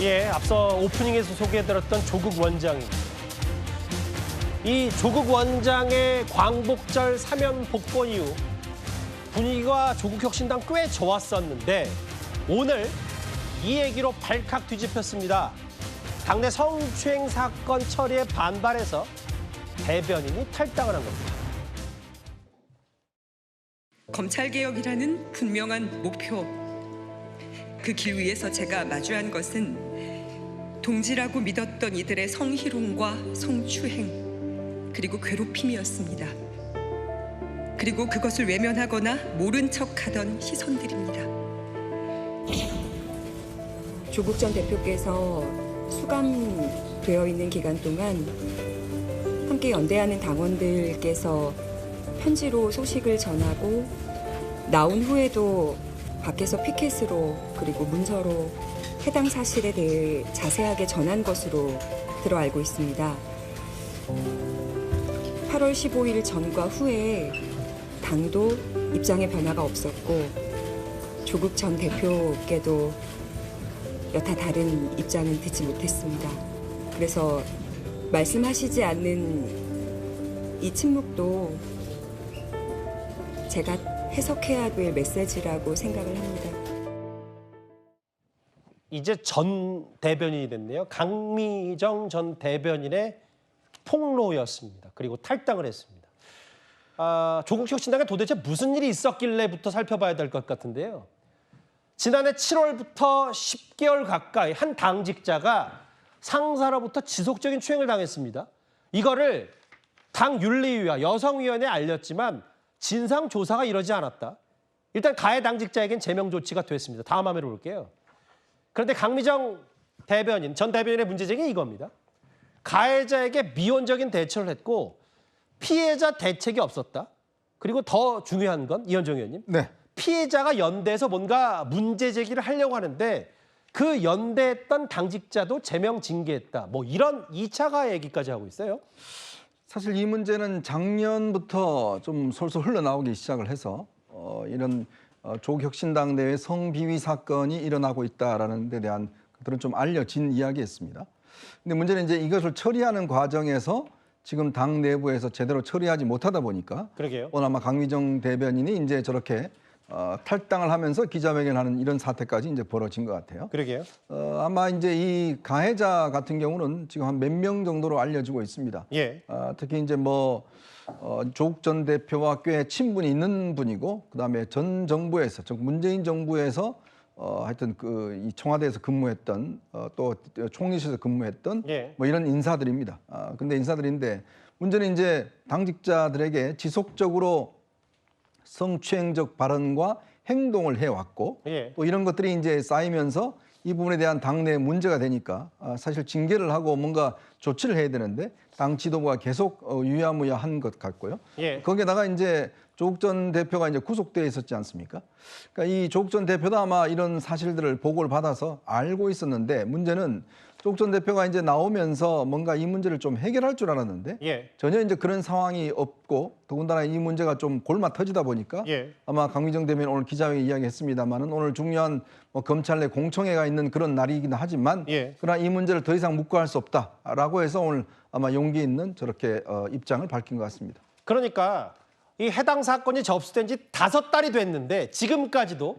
예, 앞서 오프닝에서 소개해드렸던 조국 원장입니다. 이 조국 원장의 광복절 사면 복권 이후 분위기가 조국혁신당 꽤 좋았었는데 오늘 이 얘기로 발칵 뒤집혔습니다. 당내 성추행 사건 처리에 반발해서 대변인이 탈당을 한 겁니다. 검찰개혁이라는 분명한 목표, 그 길 위에서 제가 마주한 것은 동지라고 믿었던 이들의 성희롱과 성추행, 그리고 괴롭힘이었습니다. 그리고 그것을 외면하거나 모른 척하던 시선들입니다. 조국 전 대표께서 수감되어 있는 기간 동안 함께 연대하는 당원들께서 편지로 소식을 전하고 나온 후에도 밖에서 피켓으로 그리고 문서로 해당 사실에 대해 자세하게 전한 것으로 들어 알고 있습니다. 8월 15일 전과 후에 당도 입장의 변화가 없었고 조국 전 대표께도 여타 다른 입장은 듣지 못했습니다. 그래서 말씀하시지 않는 이 침묵도 제가 해석해야 될 메시지라고 생각을 합니다. 이제 전 대변인이 됐네요. 강미정 전 대변인의 폭로였습니다. 그리고 탈당을 했습니다. 조국혁신당에 도대체 무슨 일이 있었길래부터 살펴봐야 될 것 같은데요. 지난해 7월부터 10개월 가까이 한 당직자가 상사로부터 지속적인 추행을 당했습니다. 이거를 당 윤리위와 여성위원회에 알렸지만 진상조사가 이러지 않았다. 일단 가해 당직자에겐 제명 조치가 됐습니다. 다음 화면으로 볼게요. 그런데 강미정 대변인, 전 대변인의 문제제기는 이겁니다. 가해자에게 미온적인 대처를 했고 피해자 대책이 없었다. 그리고 더 중요한 건 이현정 의원님. 네. 피해자가 연대해서 뭔가 문제 제기를 하려고 하는데 그 연대했던 당직자도 제명 징계했다. 뭐 이런 2차 가해 얘기까지 하고 있어요. 사실 이 문제는 작년부터 좀 솔솔 흘러나오기 시작을 해서 이런 조국혁신당 내에 성비위 사건이 일어나고 있다라는 데 대한 것들은 좀 알려진 이야기였습니다. 근데 문제는 이제 이것을 처리하는 과정에서 지금 당 내부에서 제대로 처리하지 못하다 보니까 그러게요. 오늘 아마 강미정 대변인이 이제 저렇게 탈당을 하면서 기자회견하는 이런 사태까지 이제 벌어진 것 같아요. 그러게요. 아마 이제 이 가해자 같은 경우는 지금 한 몇 명 정도로 알려지고 있습니다. 예. 특히 이제 뭐 조국 전 대표와 꽤 친분이 있는 분이고, 그다음에 전 정부에서, 즉 문재인 정부에서 하여튼 이 청와대에서 근무했던 또 총리실에서 근무했던 예. 뭐 이런 인사들입니다. 근데 인사들인데 문제는 이제 당직자들에게 지속적으로 성추행적 발언과 행동을 해왔고 예. 또 이런 것들이 이제 쌓이면서 이 부분에 대한 당내 문제가 되니까 사실 징계를 하고 뭔가 조치를 해야 되는데 당 지도부가 계속 유야무야한 것 같고요. 예. 거기에다가 이제 조국 전 대표가 이제 구속돼 있었지 않습니까? 그러니까 이 조국 전 대표도 아마 이런 사실들을 보고를 받아서 알고 있었는데 문제는 조국 전 대표가 이제 나오면서 뭔가 이 문제를 좀 해결할 줄 알았는데 예. 전혀 이제 그런 상황이 없고 더군다나 이 문제가 좀 골마 터지다 보니까 예. 아마 강미정 대변인 오늘 기자회견 이야기했습니다만은 오늘 중요한 뭐 검찰 내 공청회가 있는 그런 날이긴 하지만 예. 그러나 이 문제를 더 이상 묵과할 수 없다라고 해서 오늘 아마 용기 있는 저렇게 입장을 밝힌 것 같습니다. 그러니까 이 해당 사건이 접수된 지 5달이 됐는데 지금까지도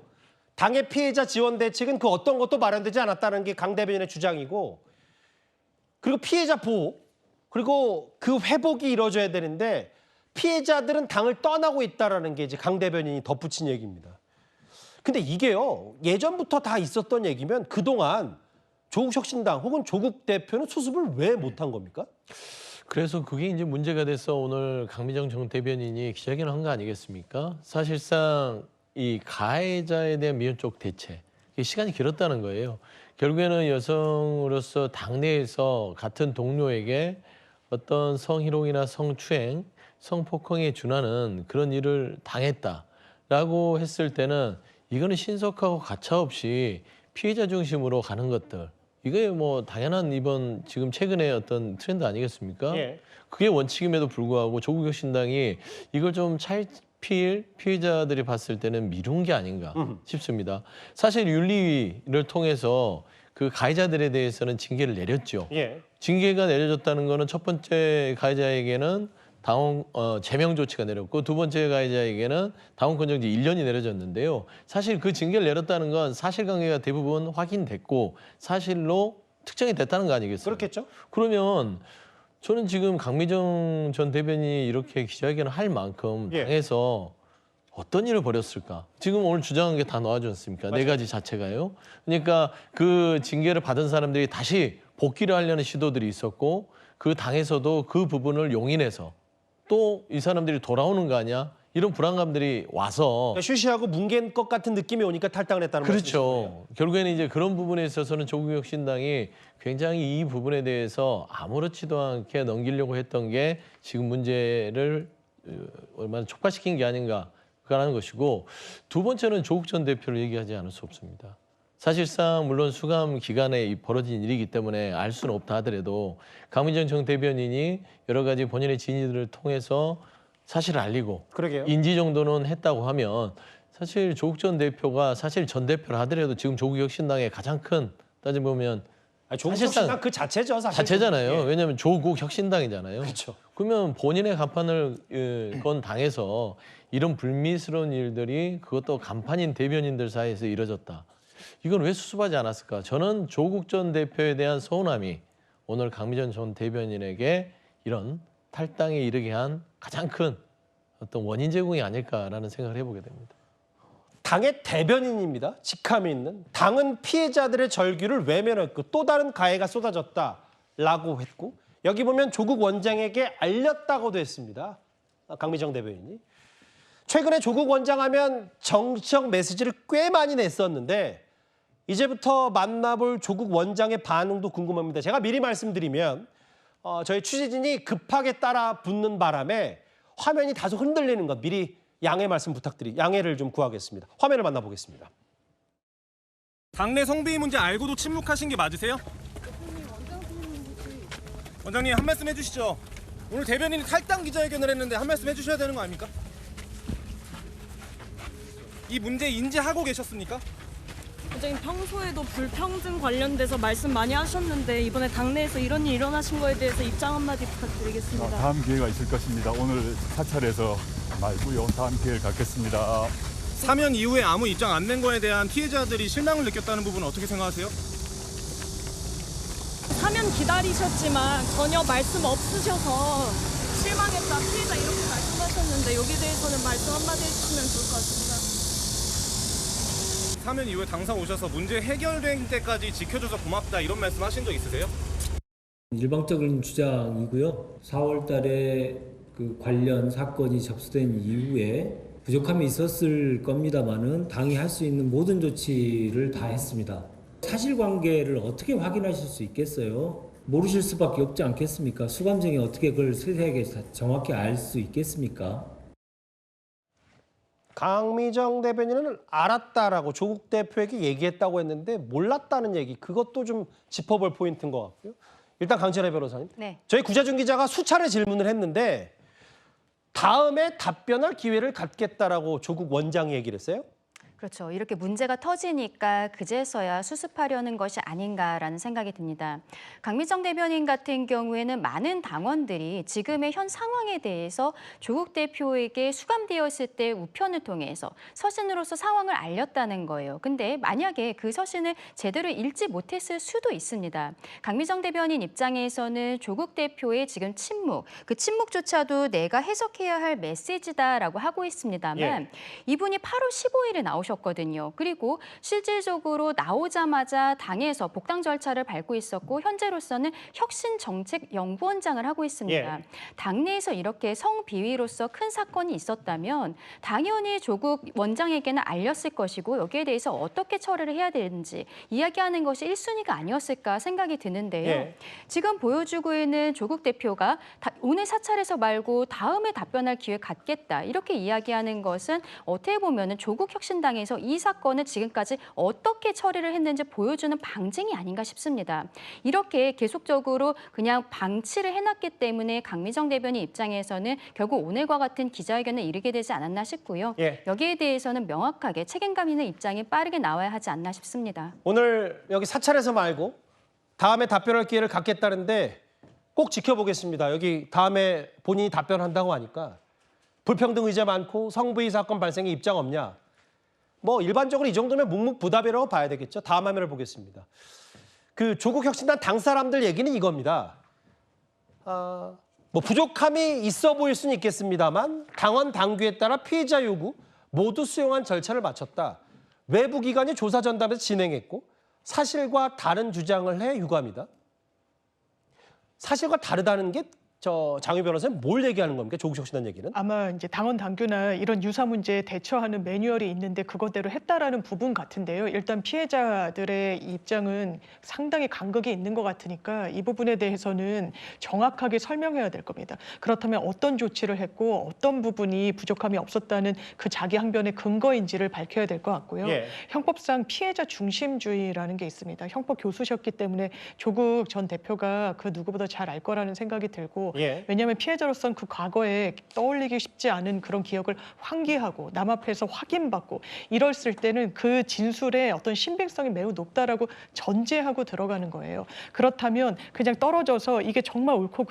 당의 피해자 지원 대책은 그 어떤 것도 마련되지 않았다는 게 강 대변인의 주장이고, 그리고 피해자 보호, 그리고 그 회복이 이루어져야 되는데 피해자들은 당을 떠나고 있다는 게 이제 강 대변인이 덧붙인 얘기입니다. 근데 이게요, 예전부터 다 있었던 얘기면 그동안 조국혁신당 혹은 조국 대표는 수습을 왜 못한 겁니까? 그래서 그게 이제 문제가 돼서 오늘 강미정 전 대변인이 기자회견을 한 거 아니겠습니까? 사실상 이 가해자에 대한 미온적 대책, 이게 시간이 길었다는 거예요. 결국에는 여성으로서 당내에서 같은 동료에게 어떤 성희롱이나 성추행, 성폭행에 준하는 그런 일을 당했다라고 했을 때는 이거는 신속하고 가차없이 피해자 중심으로 가는 것들, 이게 뭐 당연한 이번 지금 최근의 어떤 트렌드 아니겠습니까? 예. 그게 원칙임에도 불구하고 조국혁신당이 이걸 좀 피해자들이 봤을 때는 미룬 게 아닌가 싶습니다. 사실 윤리위를 통해서 그 가해자들에 대해서는 징계를 내렸죠. 예. 징계가 내려졌다는 거는 첫 번째 가해자에게는 당원 제명 조치가 내렸고 두 번째 가해자에게는 당원 건정지 1년이 내려졌는데요. 사실 그 징계를 내렸다는 건 사실관계가 대부분 확인됐고 사실로 특정이 됐다는 거 아니겠어요? 그렇겠죠. 그러면 저는 지금 강미정 전 대변인이 이렇게 기자회견을 할 만큼 예. 당에서 어떤 일을 벌였을까? 지금 오늘 주장한 게 다 나와지 않습니까? 네 가지 자체가요. 그러니까 그 징계를 받은 사람들이 다시 복귀를 하려는 시도들이 있었고 그 당에서도 그 부분을 용인해서 또 이 사람들이 돌아오는 거 아니야? 이런 불안감들이 와서 그러니까 쉬쉬하고 뭉갠 것 같은 느낌이 오니까 탈당을 했다는 말씀이시죠. 그렇죠. 결국에는 이제 그런 부분에 있어서는 조국혁신당이 굉장히 이 부분에 대해서 아무렇지도 않게 넘기려고 했던 게 지금 문제를 얼마나 촉발시킨 게 아닌가라는 것이고 두 번째는 조국 전 대표를 얘기하지 않을 수 없습니다. 사실상 물론 수감 기간에 벌어진 일이기 때문에 알 수는 없다 하더라도 강민정 전 대변인이 여러 가지 본인의 지인들을 통해서 사실을 알리고 그러게요. 인지 정도는 했다고 하면 사실 조국 전 대표가 사실 전 대표를 하더라도 지금 조국혁신당의 가장 큰 따져보면 조국 사실상 혁신당 그 자체죠. 사실. 자체잖아요. 예. 왜냐하면 조국혁신당이잖아요. 그렇죠. 그러면 본인의 간판을 건 당에서 이런 불미스러운 일들이 그것도 간판인 대변인들 사이에서 이뤄졌다. 이건 왜 수습하지 않았을까? 저는 조국 전 대표에 대한 서운함이 오늘 강미정 전 대변인에게 이런 탈당에 이르게 한 가장 큰 어떤 원인 제공이 아닐까라는 생각을 해보게 됩니다. 당의 대변인입니다. 직함이 있는. 당은 피해자들의 절규를 외면했고 또 다른 가해가 쏟아졌다라고 했고 여기 보면 조국 원장에게 알렸다고도 했습니다. 강미정 대변인이. 최근에 조국 원장 하면 정치적 메시지를 꽤 많이 냈었는데 이제부터 만나볼 조국 원장의 반응도 궁금합니다. 제가 미리 말씀드리면 저희 취재진이 급하게 따라 붙는 바람에 화면이 다소 흔들리는 것 미리 양해를 좀 구하겠습니다. 화면을 만나보겠습니다. 당내 성비위 문제 알고도 침묵하신 게 맞으세요? 원장님 한 말씀 해주시죠. 오늘 대변인이 탈당 기자회견을 했는데 한 말씀 해주셔야 되는 거 아닙니까? 이 문제 인지하고 계셨습니까? 원장님 평소에도 불평등 관련돼서 말씀 많이 하셨는데 이번에 당내에서 이런 일 일어나신 거에 대해서 입장 한마디 부탁드리겠습니다. 다음 기회가 있을 것입니다. 오늘 사찰에서 말고요. 다음 기회를 갖겠습니다. 사면 이후에 아무 입장 안 낸 거에 대한 피해자들이 실망을 느꼈다는 부분은 어떻게 생각하세요? 사면 기다리셨지만 전혀 말씀 없으셔서 실망했다, 피해자 이렇게 말씀하셨는데 여기에 대해서는 말씀 한마디 해주시면 좋을 것 같습니다. 사면 이후에 당사 오셔서 문제 해결된 때까지 지켜줘서 고맙다 이런 말씀 하신 적 있으세요? 일방적인 주장이고요. 4월 달에 그 관련 사건이 접수된 이후에 부족함이 있었을 겁니다만은 당이 할 수 있는 모든 조치를 다 했습니다. 사실관계를 어떻게 확인하실 수 있겠어요? 모르실 수밖에 없지 않겠습니까? 수감증이 어떻게 그걸 세세하게 정확히 알 수 있겠습니까? 강미정 대변인은 알았다라고 조국 대표에게 얘기했다고 했는데 몰랐다는 얘기 그것도 좀 짚어볼 포인트인 것 같고요. 일단 강철의 변호사님. 네. 저희 구자준 기자가 수차례 질문을 했는데 다음에 답변할 기회를 갖겠다라고 조국 원장이 얘기를 했어요. 그렇죠. 이렇게 문제가 터지니까 그제서야 수습하려는 것이 아닌가라는 생각이 듭니다. 강미정 대변인 같은 경우에는 많은 당원들이 지금의 현 상황에 대해서 조국 대표에게 수감되었을 때 우편을 통해서 서신으로서 상황을 알렸다는 거예요. 근데 만약에 그 서신을 제대로 읽지 못했을 수도 있습니다. 강미정 대변인 입장에서는 조국 대표의 지금 침묵, 그 침묵조차도 내가 해석해야 할 메시지다라고 하고 있습니다만 이분이 8월 15일에 나오셨거든요. 그리고 실질적으로 나오자마자 당에서 복당 절차를 밟고 있었고 현재로서는 혁신정책연구원장을 하고 있습니다. 당내에서 이렇게 성비위로서 큰 사건이 있었다면 당연히 조국 원장에게는 알렸을 것이고 여기에 대해서 어떻게 처리를 해야 되는지 이야기하는 것이 1순위가 아니었을까 생각이 드는데요. 지금 보여주고 있는 조국 대표가 오늘 사찰에서 말고 다음에 답변할 기회 갖겠다 이렇게 이야기하는 것은 어떻게 보면 조국 혁신당의 입장에서 이 사건을 지금까지 어떻게 처리를 했는지 보여주는 방증이 아닌가 싶습니다. 이렇게 계속적으로 그냥 방치를 해놨기 때문에 강미정 대변인 입장에서는 결국 오늘과 같은 기자회견을 이르게 되지 않았나 싶고요. 예. 여기에 대해서는 명확하게 책임감 있는 입장이 빠르게 나와야 하지 않나 싶습니다. 오늘 여기 사찰에서 말고 다음에 답변할 기회를 갖겠다는데 꼭 지켜보겠습니다. 여기 다음에 본인이 답변한다고 하니까 불평등 의제 많고 성부위 사건 발생에 입장 없냐. 뭐 일반적으로 이 정도면 묵묵부답이라고 봐야 되겠죠. 다음 화면을 보겠습니다. 그 조국혁신당 당 사람들 얘기는 이겁니다. 뭐 부족함이 있어 보일 수는 있겠습니다만 당원 당규에 따라 피해자 요구 모두 수용한 절차를 마쳤다. 외부 기관이 조사 전담에서 진행했고 사실과 다른 주장을 해 유감이다. 사실과 다르다는 게 장유 변호사님 뭘 얘기하는 겁니까? 조국혁신당 얘기는? 아마 이제 당원 당규나 이런 유사 문제에 대처하는 매뉴얼이 있는데 그것대로 했다라는 부분 같은데요. 일단 피해자들의 입장은 상당히 간극이 있는 것 같으니까 이 부분에 대해서는 정확하게 설명해야 될 겁니다. 그렇다면 어떤 조치를 했고 어떤 부분이 부족함이 없었다는 그 자기 항변의 근거인지를 밝혀야 될 것 같고요. 예. 형법상 피해자 중심주의라는 게 있습니다. 형법 교수셨기 때문에 조국 전 대표가 그 누구보다 잘 알 거라는 생각이 들고 예. 왜냐하면 피해자로서는 그 과거에 떠올리기 쉽지 않은 그런 기억을 환기하고 남 앞에서 확인받고 이랬을 때는 그 진술의 어떤 신빙성이 매우 높다라고 전제하고 들어가는 거예요. 그렇다면 그냥 떨어져서 이게 정말 옳고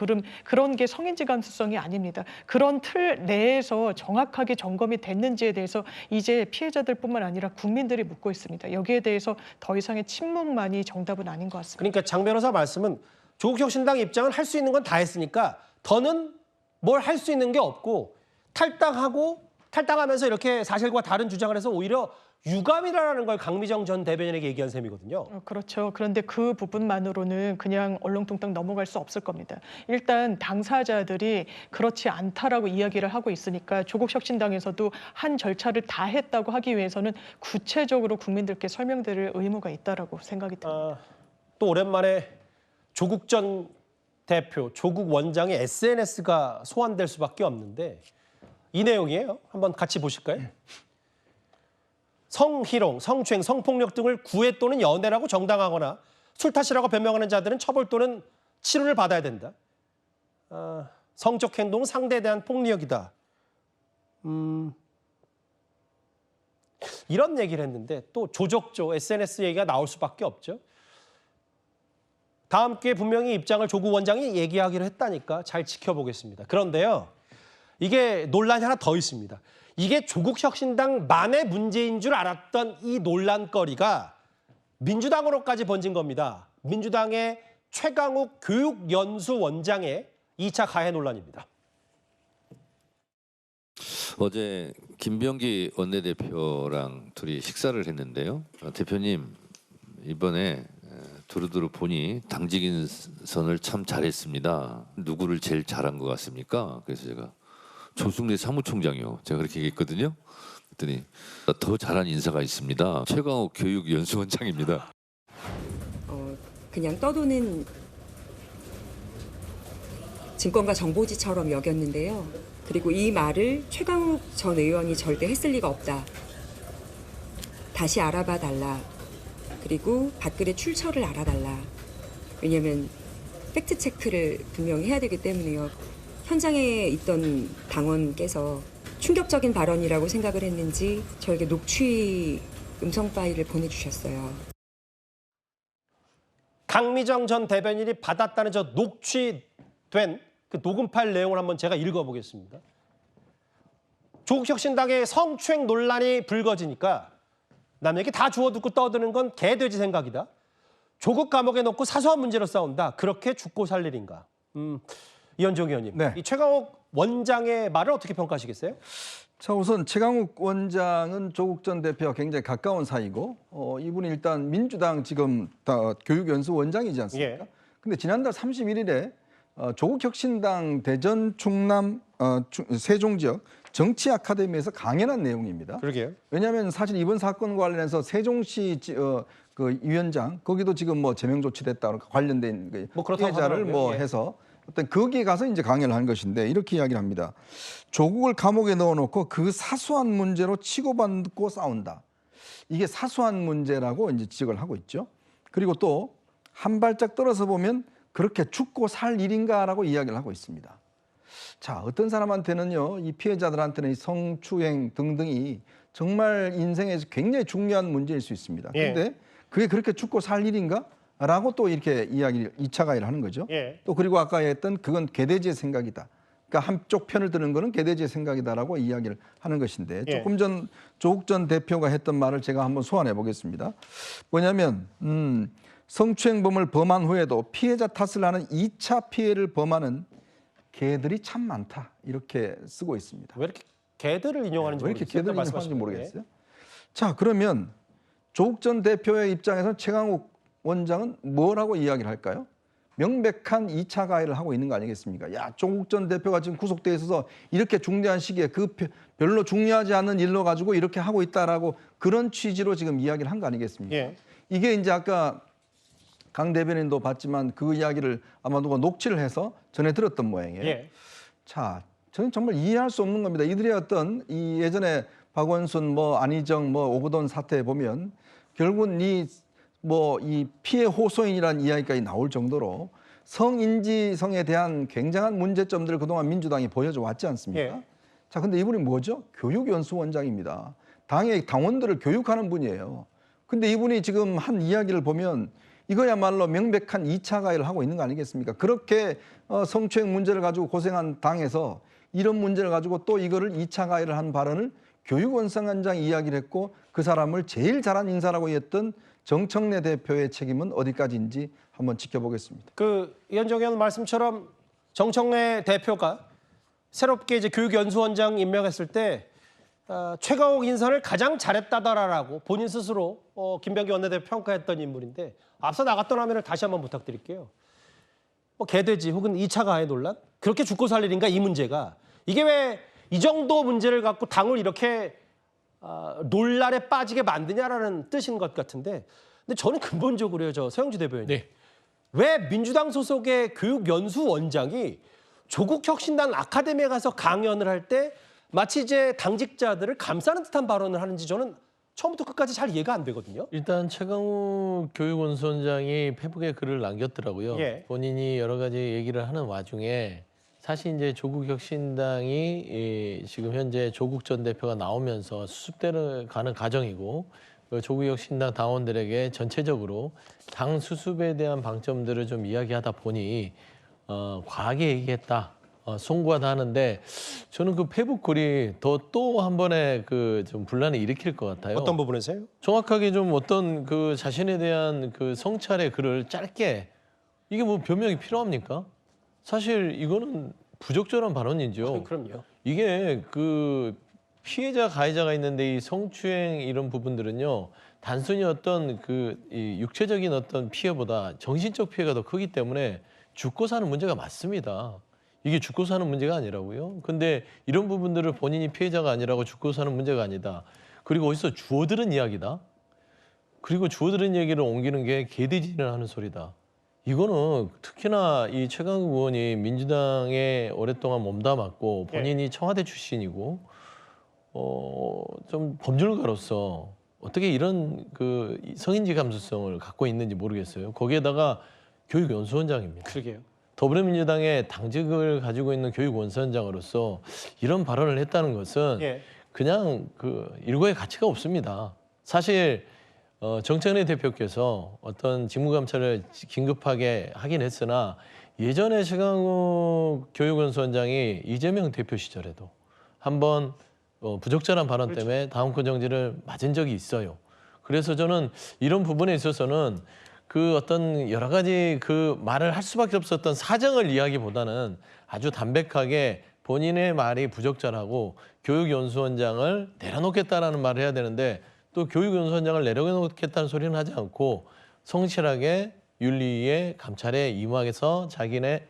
그런 게 성인지 감수성이 아닙니다. 그런 틀 내에서 정확하게 점검이 됐는지에 대해서 이제 피해자들뿐만 아니라 국민들이 묻고 있습니다. 여기에 대해서 더 이상의 침묵만이 정답은 아닌 것 같습니다. 그러니까 장 변호사 말씀은 조국혁신당 입장은 할 수 있는 건 다 했으니까 더는 뭘 할 수 있는 게 없고 탈당하면서 이렇게 사실과 다른 주장을 해서 오히려 유감이라는 걸 강미정 전 대변인에게 얘기한 셈이거든요. 그렇죠. 그런데 그 부분만으로는 그냥 얼렁뚱땅 넘어갈 수 없을 겁니다. 일단 당사자들이 그렇지 않다라고 이야기를 하고 있으니까 조국혁신당에서도 한 절차를 다 했다고 하기 위해서는 구체적으로 국민들께 설명드릴 의무가 있다라고 생각이 듭니다. 또 오랜만에 조국 전 대표, 조국 원장의 SNS가 소환될 수밖에 없는데 이 내용이에요. 한번 같이 보실까요? 성희롱, 성추행, 성폭력 등을 구애 또는 연애라고 정당하거나 술 탓이라고 변명하는 자들은 처벌 또는 치료를 받아야 된다. 성적 행동은 상대에 대한 폭력이다. 이런 얘기를 했는데 또 조적조 SNS 얘기가 나올 수밖에 없죠. 다음 기회에 분명히 입장을 조국 원장이 얘기하기로 했다니까 잘 지켜보겠습니다. 그런데요, 이게 논란이 하나 더 있습니다. 이게 조국혁신당만의 문제인 줄 알았던 이 논란거리가 민주당으로까지 번진 겁니다. 민주당의 최강욱 교육연수원장의 2차 가해 논란입니다. 어제 김병기 원내대표랑 둘이 식사를 했는데요. 대표님, 이번에 두루두루 보니 당직 인선을 참 잘했습니다. 누구를 제일 잘한 것 같습니까? 그래서 제가 조승래 사무총장이요. 제가 그렇게 얘기했거든요. 그랬더니 더 잘한 인사가 있습니다. 최강욱 교육연수원장입니다. 그냥 떠도는 증권가 정보지처럼 여겼는데요. 그리고 이 말을 최강욱 전 의원이 절대 했을 리가 없다. 다시 알아봐 달라. 그리고 댓글의 출처를 알아달라. 왜냐하면 팩트체크를 분명히 해야 되기 때문에요. 현장에 있던 당원께서 충격적인 발언이라고 생각을 했는지 저에게 녹취 음성 파일을 보내주셨어요. 강미정 전 대변인이 받았다는 저 녹취된 그 녹음 파일 내용을 한번 제가 읽어보겠습니다. 조국혁신당의 성추행 논란이 불거지니까 남에게 다 주워듣고 떠드는 건 개돼지 생각이다. 조국 감옥에 넣고 사소한 문제로 싸운다. 그렇게 죽고 살 일인가. 이현종 의원님, 네. 이 최강욱 원장의 말을 어떻게 평가하시겠어요? 자, 우선 최강욱 원장은 조국 전 대표와 굉장히 가까운 사이고 이분이 일단 민주당 지금 교육연수원장이지 않습니까? 예. 근데 지난달 31일에 조국혁신당 대전 충남 세종 지역 정치 아카데미에서 강연한 내용입니다. 그러게요. 왜냐하면 사실 이번 사건 관련해서 세종시 그 위원장 거기도 지금 뭐 제명 조치됐다 관련된 그 뭐 그렇다고 피해자를 하더라고요. 뭐 예. 해서 어떤 거기에 가서 이제 강연을 한 것인데 이렇게 이야기를 합니다. 조국을 감옥에 넣어놓고 그 사소한 문제로 치고받고 싸운다. 이게 사소한 문제라고 이제 지적을 하고 있죠. 그리고 또 한 발짝 떨어서 보면 그렇게 죽고 살 일인가라고 이야기를 하고 있습니다. 자, 어떤 사람한테는요, 이 피해자들한테는 이 성추행 등등이 정말 인생에서 굉장히 중요한 문제일 수 있습니다. 그런데 그게 그렇게 죽고 살 일인가? 라고 또 이렇게 이야기를 2차 가해를 하는 거죠. 또 그리고 아까 했던 그건 개돼지의 생각이다. 그러니까 한쪽 편을 드는 거는 개돼지의 생각이다라고 이야기를 하는 것인데 조금 전 조국 전 대표가 했던 말을 제가 한번 소환해 보겠습니다. 뭐냐면 성추행범을 범한 후에도 피해자 탓을 하는 2차 피해를 범하는 개들이 참 많다. 이렇게 쓰고 있습니다. 왜 이렇게 개들을 인용하는지 왜 이렇게 개들을 인용하는지 모르겠어요. 자, 그러면 조국 전 대표의 입장에서는 최강욱 원장은 뭐라고 이야기를 할까요? 명백한 2차 가해를 하고 있는 거 아니겠습니까? 야, 조국 전 대표가 지금 구속돼 있어서 이렇게 중대한 시기에 그 별로 중요하지 않은 일로 가지고 이렇게 하고 있다라고 그런 취지로 지금 이야기를 한 거 아니겠습니까? 이게 이제 아까 강 대변인도 봤지만 그 이야기를 아마 누가 녹취를 해서 전해 들었던 모양이에요. 자, 저는 정말 이해할 수 없는 겁니다. 이들의 어떤 이 예전에 박원순, 안희정, 오거돈 사태에 보면 결국은 이 피해 호소인이라는 이야기까지 나올 정도로 성인지성에 대한 굉장한 문제점들을 그동안 민주당이 보여줘 왔지 않습니까? 자, 근데 이분이 뭐죠? 교육연수원장입니다. 당의 당원들을 교육하는 분이에요. 근데 이분이 지금 한 이야기를 보면 이거야말로 명백한 2차 가해를 하고 있는 거 아니겠습니까? 그렇게 성추행 문제를 가지고 고생한 당에서 이런 문제를 가지고 또 이거를 2차 가해를 한 발언을 교육원장이 이야기를 했고 그 사람을 제일 잘한 인사라고 했던 정청래 대표의 책임은 어디까지인지 한번 지켜보겠습니다. 그 이현정 의원 말씀처럼 정청래 대표가 새롭게 이제 교육연수원장 임명했을 때 최강욱 인선을 가장 잘했다더라라고 본인 스스로 김병기 원내대표 평가했던 인물인데 앞서 나갔던 화면을 다시 한번 부탁드릴게요. 개돼지 혹은 2차 가해 논란? 그렇게 죽고 살 일인가 이 문제가. 이게 왜 이 정도 문제를 갖고 당을 이렇게 논란에 빠지게 만드냐라는 뜻인 것 같은데 근데 저는 근본적으로요. 서영주 대변인. 왜 민주당 소속의 교육연수원장이 조국혁신당 아카데미에 가서 강연을 할 때 마치 이제 당직자들을 감싸는 듯한 발언을 하는지 저는 처음부터 끝까지 잘 이해가 안 되거든요. 일단 최강욱 교육원수원장이 페북에 글을 남겼더라고요. 본인이 여러 가지 얘기를 하는 와중에 사실 이제 조국혁신당이 지금 현재 조국 전 대표가 나오면서 수습대로 가는 과정이고 조국혁신당 당원들에게 전체적으로 당 수습에 대한 방점들을 좀 이야기하다 보니 과하게 얘기했다. 송구하다 하는데 저는 그 페북 글이 또 한 번에 그 좀 분란을 일으킬 것 같아요. 어떤 부분에서요? 정확하게 좀 어떤 그 자신에 대한 그 성찰의 글을 짧게 이게 뭐 변명이 필요합니까? 사실 이거는 부적절한 발언이죠. 그럼요. 이게 그 피해자 가해자가 있는데 이 성추행 이런 부분들은요 단순히 어떤 그 이 육체적인 어떤 피해보다 정신적 피해가 더 크기 때문에 죽고 사는 문제가 맞습니다. 이게 죽고 사는 문제가 아니라고요. 근데 이런 부분들을 본인이 피해자가 아니라고 죽고 사는 문제가 아니다. 그리고 어디서 주워들은 이야기다. 그리고 주워들은 얘기를 옮기는 게 개돼지를 하는 소리다. 이거는 특히나 이 최강욱 의원이 민주당에 오랫동안 몸담았고 본인이 청와대 출신이고 좀 법률가로서 어떻게 이런 그 성인지 감수성을 갖고 있는지 모르겠어요. 거기에다가 교육연수원장입니다. 그러게요. 더불어민주당의 당직을 가지고 있는 교육원수원장으로서 이런 발언을 했다는 것은 그냥 그 일고의 가치가 없습니다. 사실 정청래 대표께서 어떤 직무감찰을 긴급하게 하긴 했으나 예전에 최강욱 교육원수원장이 이재명 대표 시절에도 한번 부적절한 발언 때문에 다음권 정지를 맞은 적이 있어요. 그래서 저는 이런 부분에 있어서는 그 어떤 여러 가지 그 말을 할 수밖에 없었던 사정을 이야기보다는 아주 담백하게 본인의 말이 부적절하고 교육연수원장을 내려놓겠다라는 말을 해야 되는데 또 교육연수원장을 내려놓겠다는 소리는 하지 않고 성실하게 윤리위의 감찰에 임하게서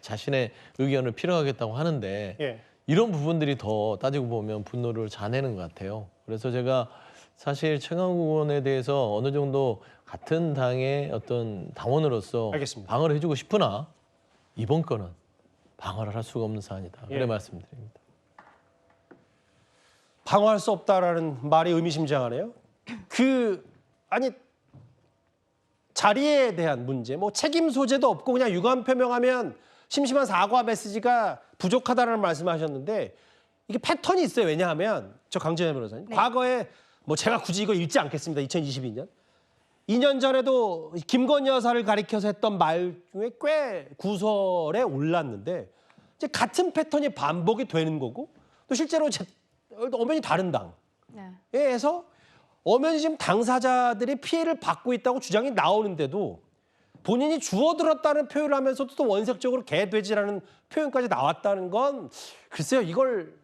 자신의 의견을 필요하겠다고 하는데 이런 부분들이 더 따지고 보면 분노를 자내는 것 같아요. 그래서 제가 사실 최강욱 의원에 대해서 어느 정도 같은 당의 어떤 당원으로서 방어를 해주고 싶으나 이번 건은 방어를 할 수가 없는 사안이다. 그래 말씀드립니다. 방어할 수 없다라는 말이 의미심장하네요. 아니 자리에 대한 문제, 뭐 책임 소재도 없고 그냥 유감 표명하면 심심한 사과 메시지가 부족하다는 말씀하셨는데 이게 패턴이 있어요. 왜냐하면 저 강진애 변호사님 과거에 뭐 제가 굳이 이거 읽지 않겠습니다. 2022년 2년 전에도 김건희 여사를 가리켜서 했던 말 중에 꽤 구설에 올랐는데 이제 같은 패턴이 반복이 되는 거고 또 실제로 엄연히 다른 당에서 엄연히 지금 당사자들이 피해를 받고 있다고 주장이 나오는데도 본인이 주워들었다는 표현을 하면서도 또 원색적으로 개돼지라는 표현까지 나왔다는 건 글쎄요, 이걸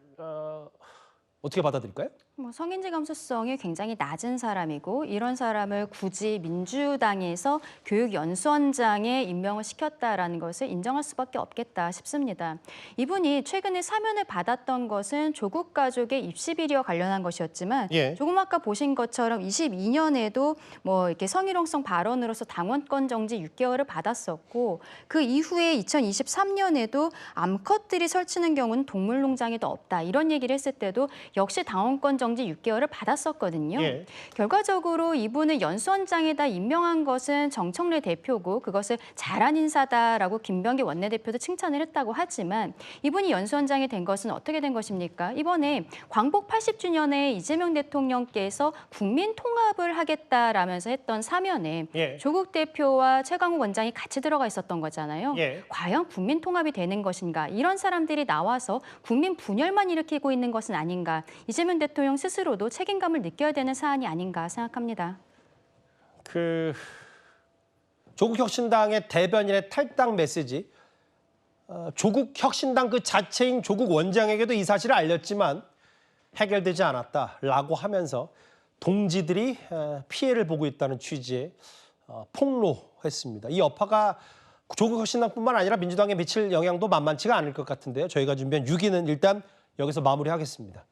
어떻게 받아들일까요? 뭐 성인지 감수성이 굉장히 낮은 사람이고 이런 사람을 굳이 민주당에서 교육연수원장에 임명을 시켰다라는 것을 인정할 수밖에 없겠다 싶습니다. 이분이 최근에 사면을 받았던 것은 조국 가족의 입시 비리와 관련한 것이었지만 조금 아까 보신 것처럼 22년에도 뭐 이렇게 성희롱성 발언으로서 당원권 정지 6개월을 받았었고 그 이후에 2023년에도 암컷들이 설치는 경우는 동물농장에도 없다 이런 얘기를 했을 때도 역시 당원권 정지 6개월을 받았었거든요. 결과적으로 이분을 연수원장에다 임명한 것은 정청래 대표고 그것을 잘한 인사다라고 김병기 원내대표도 칭찬을 했다고 하지만 이분이 연수원장이 된 것은 어떻게 된 것입니까? 이번에 광복 80주년에 이재명 대통령께서 국민 통합을 하겠다라면서 했던 사면에 조국 대표와 최강욱 원장이 같이 들어가 있었던 거잖아요. 과연 국민 통합이 되는 것인가? 이런 사람들이 나와서 국민 분열만 일으키고 있는 것은 아닌가? 이재명 대통령 스스로도 책임감을 느껴야 되는 사안이 아닌가 생각합니다. 조국 혁신당의 대변인의 탈당 메시지, 조국 혁신당 그 자체인 조국 원장에게도 이 사실을 알렸지만 해결되지 않았다라고 하면서 동지들이 피해를 보고 있다는 취지의 폭로했습니다. 이 여파가 조국 혁신당뿐만 아니라 민주당에 미칠 영향도 만만치가 않을 것 같은데요. 저희가 준비한 6위는 일단 여기서 마무리하겠습니다.